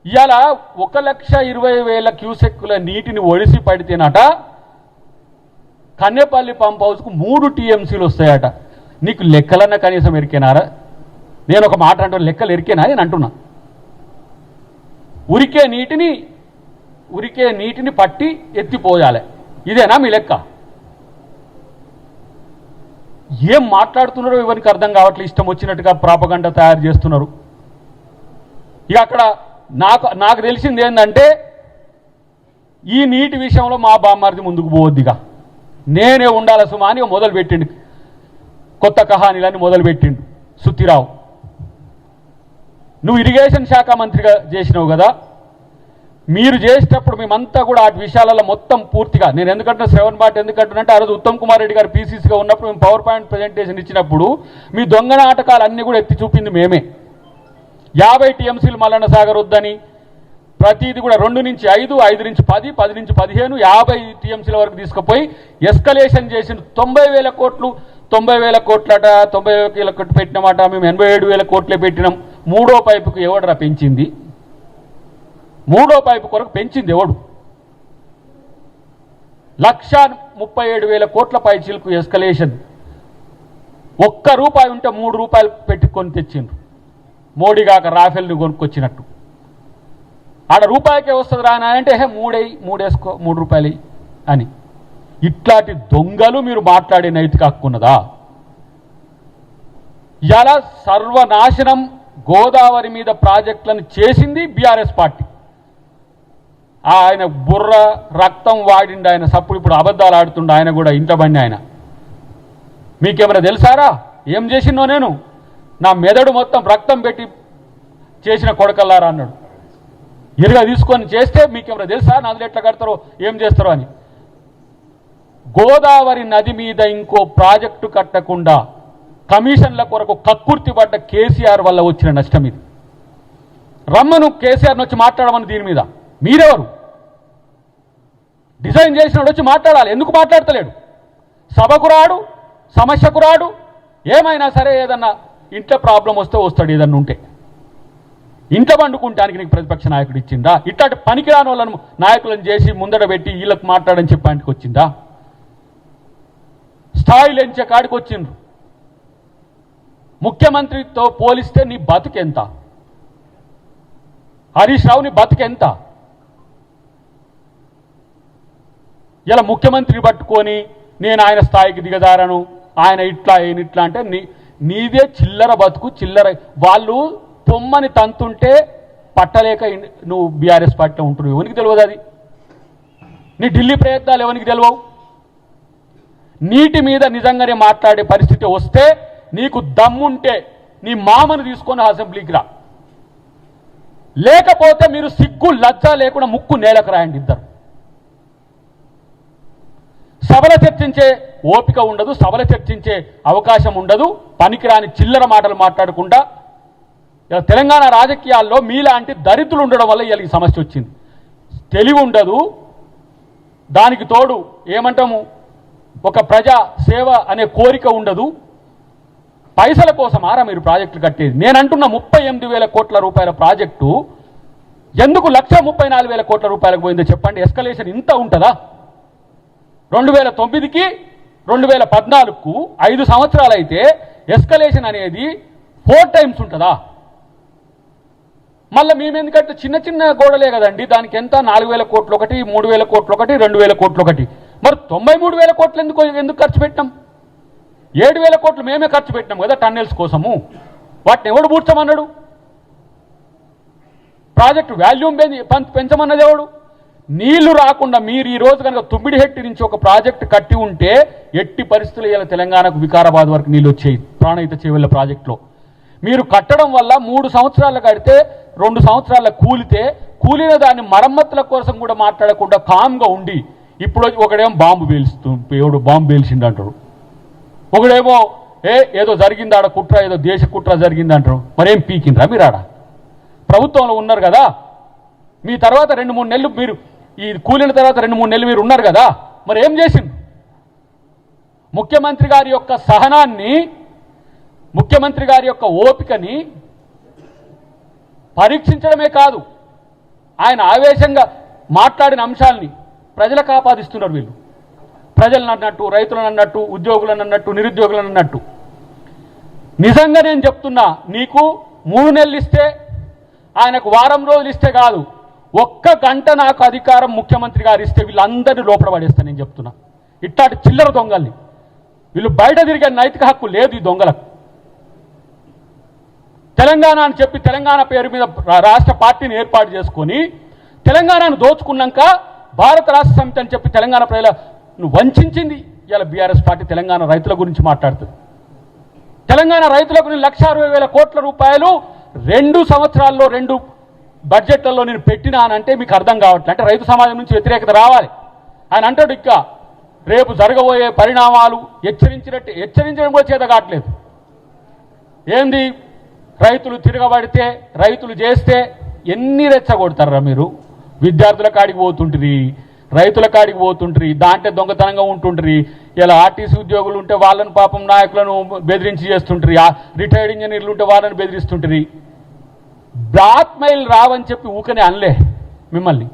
ఇవాళ 1,20,000 క్యూసెక్కుల నీటిని ఒడిసి పడితేనట కన్నెపల్లి పంప్ హౌస్కు 3 టీఎంసీలు వస్తాయట. నీకు లెక్కలన్నా కనీసం ఎరికేనారా? నేను ఒక మాట అంటున్నా, లెక్కలు ఎరికేనా నేను అంటున్నా. ఉరికే నీటిని పట్టి ఎత్తిపోయాలి, ఇదేనా మీ లెక్క? ఏం మాట్లాడుతున్నారో ఎవరికి అర్థం కావట్లేదు. ఇష్టం వచ్చినట్టుగా ప్రాపగండా తయారు చేస్తున్నారు. ఇక అక్కడ నాకు తెలిసింది ఏంటంటే, ఈ నీటి విషయంలో మా బామ్మారిది ముందుకు పోవద్దిగా, నేనే ఉండాల సుమా అని మొదలు పెట్టిండు. కొత్త కహానీలన్నీ మొదలుపెట్టిండు సుత్తిరావు. నువ్వు ఇరిగేషన్ శాఖ మంత్రిగా చేసినావు కదా, మీరు చేసేటప్పుడు మేమంతా కూడా ఆ విషయాలలో మొత్తం పూర్తిగా, నేను ఎందుకంటే శ్రవణ్ బాట్ ఎందుకంటున్నంటే, ఆ రోజు ఉత్తమ్ కుమార్ రెడ్డి గారు పీసీసీగా ఉన్నప్పుడు మేము పవర్ పాయింట్ ప్రజెంటేషన్ ఇచ్చినప్పుడు మీ దొంగ నాటకాలన్నీ కూడా ఎత్తి చూపింది మేమే. 50 టీఎంసీలు మల్లన్న సాగర్ వద్దని, ప్రతిది కూడా 2 నుంచి 5, 5 నుంచి 10, 10 నుంచి 15, 50 టీఎంసీల వరకు తీసుకుపోయి ఎస్కలేషన్ చేసిన 90,000 కోట్లు, 90,000 కోట్లట, 90,000 కోట్లు పెట్టినమాట. మేము 87,000 కోట్లే పెట్టినాం. 3వ పైపుకు ఎవడరా పెంచింది? 3వ పైపు కొరకు పెంచింది ఎవడు? 1,37,000 కోట్ల పైచీలకు ఎస్కలేషన్. ₹1 ఉంటే 3 రూపాయలు పెట్టుకొని తెచ్చిండ్రు. మోడీ కాక రాఫెల్ని కొనుక్కొచ్చినట్టు. ఆడ రూపాయికే వస్తుంది రా అంటే 3 వేసుకో, 3 రూపాయలు అని. ఇట్లాంటి దొంగలు మీరు మాట్లాడే నైతిక హక్కు ఉన్నదా? ఇలా సర్వనాశనం గోదావరి మీద ప్రాజెక్టులను చేసింది బీఆర్ఎస్ పార్టీ. ఆయన బుర్ర రక్తం వాడిండి ఆయన, సప్పుడు ఇప్పుడు అబద్ధాలు ఆడుతుండ ఆయన కూడా ఇంట బండి ఆయన. మీకేమైనా తెలుసారా ఏం చేసినో? నేను నా మెదడు మొత్తం రక్తం పెట్టి చేసిన కొడకల్లారా అన్నాడు. ఇరుగా తీసుకొని చేస్తే మీకేమైనా తెలుసా నదులు ఎట్లా కడతారో ఏం చేస్తారో అని. గోదావరి నది మీద ఇంకో ప్రాజెక్టు కట్టకుండా కమిషన్ల కొరకు కక్కుర్తి పడ్డ కేసీఆర్ వల్ల వచ్చిన నష్టం ఇది. రమ్మను కేసీఆర్ని వచ్చి మాట్లాడమని దీని మీద. మీరెవరు? డిజైన్ చేసినాడు వచ్చి మాట్లాడాలి. ఎందుకు మాట్లాడతలేడు? సభకు రాడు, సమస్యకు రాడు. ఏమైనా సరే ఏదన్నా ఇంట్లో ప్రాబ్లం వస్తే వస్తాడు. ఏదన్నా ఉంటే ఇంట్లో వండుకుంటానికి నీకు ప్రతిపక్ష నాయకుడు ఇచ్చిందా? ఇట్లాంటి పనికిరాని వాళ్ళను నాయకులను చేసి ముందడ పెట్టి వీళ్ళకి మాట్లాడని చెప్పడానికి వచ్చిందా? స్థాయిలు ఎంచే కాడికి వచ్చిండ్రు. ముఖ్యమంత్రితో పోలిస్తే నీ బతుకెంత? హరీష్ రావు నీ బతుకెంత? ఇలా ముఖ్యమంత్రిని పట్టుకొని నేను ఆయన స్థాయికి దిగజారను, ఆయన ఇట్లా ఆయన ఇట్లా అంటే నీదే చిల్లర బతుకు. చిల్లర వాళ్ళు పొమ్మని తంతుంటే పట్టలేక నువ్వు బీఆర్ఎస్ పార్టీలో ఉంటున్నావు. ఎవరికి తెలియదు అది? నీ ఢిల్లీ ప్రయత్నాలు ఎవరికి తెలియవు? నీటి మీద నిజంగానే మాట్లాడే పరిస్థితి వస్తే నీకు దమ్ముంటే నీ మామను తీసుకొని అసెంబ్లీకి రా. లేకపోతే మీరు సిగ్గు లజ్జ లేకుండా ముక్కు నేలకు రాయండి ఇద్దరు. సభలో చర్చించే ఓపిక ఉండదు, సభలో చర్చించే అవకాశం ఉండదు. పనికిరాని చిల్లర మాటలు మాట్లాడకుండా తెలంగాణ రాజకీయాల్లో మీలాంటి దరిద్రులు ఉండడం వల్ల ఇవాళ ఈ సమస్య వచ్చింది. తెలివి ఉండదు, దానికి తోడు ఏమంటాము ఒక ప్రజా సేవ అనే కోరిక ఉండదు. పైసల కోసం ఆరా మీరు ప్రాజెక్టులు కట్టేది? నేను అంటున్న 38,000 కోట్ల రూపాయల ప్రాజెక్టు ఎందుకు 1,34,000 కోట్ల రూపాయలకు పోయిందో చెప్పండి. ఎస్కలేషన్ ఇంత ఉంటుందా? 2009కి 2014కు 5 సంవత్సరాలు అయితే ఎస్కలేషన్ అనేది 4 టైమ్స్ ఉంటుందా? మళ్ళీ మేమెందుకంటే చిన్న చిన్న గోడలే కదండి, దానికి ఎంత 4,000 కోట్లు ఒకటి, 3,000 కోట్లు ఒకటి, 2,000 కోట్లు ఒకటి. మరి 93,000 కోట్లు ఎందుకు ఖర్చు పెట్టినాం? 7,000 కోట్లు మేమే ఖర్చు పెట్టినాం కదా టన్నెల్స్ కోసము. వాటిని ఎవడు పూడ్చమన్నాడు? ప్రాజెక్టు వాల్యూమ్ పెంచమన్నది ఎవడు? నీళ్లు రాకుండా మీరు ఈ రోజు కనుక తుమ్మిడిహెట్టి నుంచి ఒక ప్రాజెక్టు కట్టి ఉంటే ఎట్టి పరిస్థితులు ఇలా తెలంగాణకు వికారాబాద్ వరకు నీళ్ళు వచ్చాయి ప్రాణహిత చేవెళ్ల ప్రాజెక్టులో. మీరు కట్టడం వల్ల 3 సంవత్సరాలు కడితే 2 సంవత్సరాల కూలిన దాన్ని మరమ్మతుల కోసం కూడా మాట్లాడకుండా కామ్గా ఉండి ఇప్పుడు ఒకడేమో బాంబు పేల్చిండు అంటారు, ఒకడేమో ఏదో జరిగింది ఆడ కుట్ర, ఏదో దేశ కుట్ర జరిగింది అంటారు. మరేం పీకిండ్రా మీరు? ఆడ ప్రభుత్వంలో ఉన్నారు కదా, మీ తర్వాత 2-3 నెలలు మీరు ఈ కూలిన తర్వాత 2-3 నెలలు మీరు ఉన్నారు కదా, మరి ఏం చేసింది? ముఖ్యమంత్రి గారి యొక్క సహనాన్ని, ముఖ్యమంత్రి గారి యొక్క ఓపికని పరీక్షించడమే కాదు, ఆయన ఆవేశంగా మాట్లాడిన అంశాలని ప్రజలకు ఆపాదిస్తున్నారు వీళ్ళు. ప్రజలను అన్నట్టు, రైతులను అన్నట్టు, ఉద్యోగులను అన్నట్టు, నిరుద్యోగులను అన్నట్టు. నిజంగా నేను చెప్తున్నా, నీకు 3 నెలలు ఇస్తే, ఆయనకు వారం రోజులు ఇస్తే కాదు, 1 గంట నాకు అధికారం ముఖ్యమంత్రి గారు ఇస్తే వీళ్ళందరినీ లోపల పడేస్తాను. నేను చెప్తున్నా, ఇట్లాంటి చిల్లర దొంగల్ని, వీళ్ళు బయట తిరిగే నైతిక హక్కు లేదు ఈ దొంగలకు. తెలంగాణ అని చెప్పి తెలంగాణ పేరు మీద రాష్ట్ర పార్టీని ఏర్పాటు చేసుకొని తెలంగాణను దోచుకున్నాక భారత రాష్ట్ర సమితి అని చెప్పి తెలంగాణ ప్రజలను వంచింది ఇలా బీఆర్ఎస్ పార్టీ. తెలంగాణ రైతుల గురించి మాట్లాడుతుంది. తెలంగాణ రైతులకు నేను 1,60,000 కోట్ల రూపాయలు 2 సంవత్సరాల్లో 2 బడ్జెట్లలో నేను పెట్టినానంటే మీకు అర్థం కావట్లేదు. అంటే రైతు సమాజం నుంచి వ్యతిరేకత రావాలి. ఆయన అంటాడు ఇంకా రేపు జరగబోయే పరిణామాలు హెచ్చరించడం కూడా చేత కావట్లేదు. ఏంది, రైతులు తిరగబడితే, రైతులు చేస్తే ఎన్ని రెచ్చగొడతారా మీరు? విద్యార్థుల కాడికి పోతుంటారు, రైతుల కాడికి పోతుంటారు, దాంట్లో దొంగతనంగా ఉంటుంటారు. ఇలా ఆర్టీసీ ఉద్యోగులు ఉంటే వాళ్ళని పాపం నాయకులను బెదిరించి చేస్తుంటారు, రిటైర్డ్ ఇంజనీర్లు ఉంటే వాళ్ళని బెదిరిస్తుంటారు. బ్లాక్ మెయిల్ రావని చెప్పి ఊకనే అనలే మిమ్మల్ని.